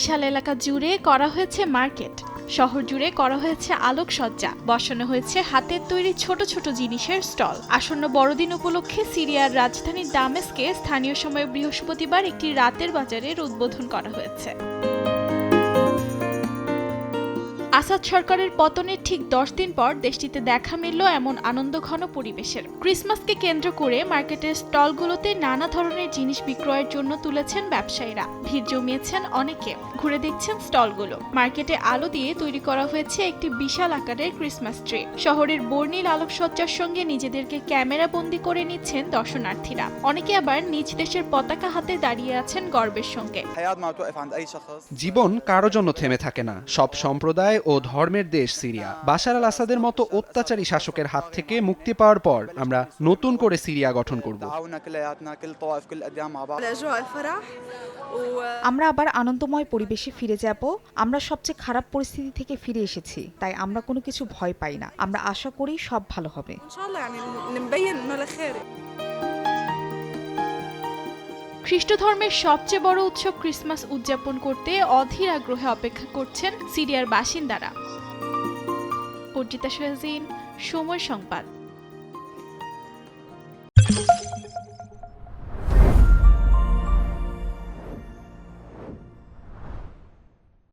বিশাল এলাকা জুড়ে করা হয়েছে মার্কেট, শহর জুড়ে করা হয়েছে আলোকসজ্জা, বসানো হয়েছে হাতের তৈরি ছোট ছোট জিনিসের স্টল। আসন্ন বড়দিন উপলক্ষে সিরিয়ার রাজধানী দামেস্কে স্থানীয় সময় বৃহস্পতিবার একটি রাতের বাজারের উদ্বোধন করা হয়েছে। আসাদ সরকারের পতনের ঠিক 10 দিন পর দেশটিতে দেখা মিলল এমন আনন্দঘন পরিবেশের। ক্রিসমাসকে কেন্দ্র করে মার্কেটের স্টলগুলোতে নানা ধরনের জিনিস বিক্রয়ের জন্য তুলেছেন ব্যবসায়ীরা। ভিড় জমিয়েছেন অনেকে, ঘুরে দেখছেন স্টলগুলো। মার্কেটে আলো দিয়ে তৈরি করা হয়েছে একটি বিশাল আকারের ক্রিসমাস ট্রি। শহরের বর্ণিল আলোকসজ্জার সঙ্গে নিজেদেরকে ক্যামেরা বন্দি করে নিচ্ছেন দর্শনার্থীরা। অনেকে আবার নিজ দেশের পতাকা হাতে দাঁড়িয়ে আছেন গর্বের সঙ্গে। জীবন কারো জন্য থেমে থাকে না। সব সম্প্রদায় ও ধর্মের দেশ সিরিয়া। বাশার আল আসাদের মতো অত্যাচারী শাসকের হাত থেকে মুক্তি পাওয়ার পর আমরা নতুন করে সিরিয়া গঠন করব। আমরা আবার আনন্দময় পরিবেশে ফিরে যাব। আমরা সবচেয়ে খারাপ পরিস্থিতি থেকে ফিরে এসেছি, তাই আমরা কোনো কিছু ভয় পাই না। আমরা আশা করি সব ভালো হবে। খ্রিস্ট ধর্মের সবচেয়ে বড় উৎসব ক্রিসমাস উদযাপন করতে অধীর আগ্রহে অপেক্ষা করছেন সিরিয়ার বাসিন্দারা। অর্জিতা শাহজিন, সময় সংবাদ।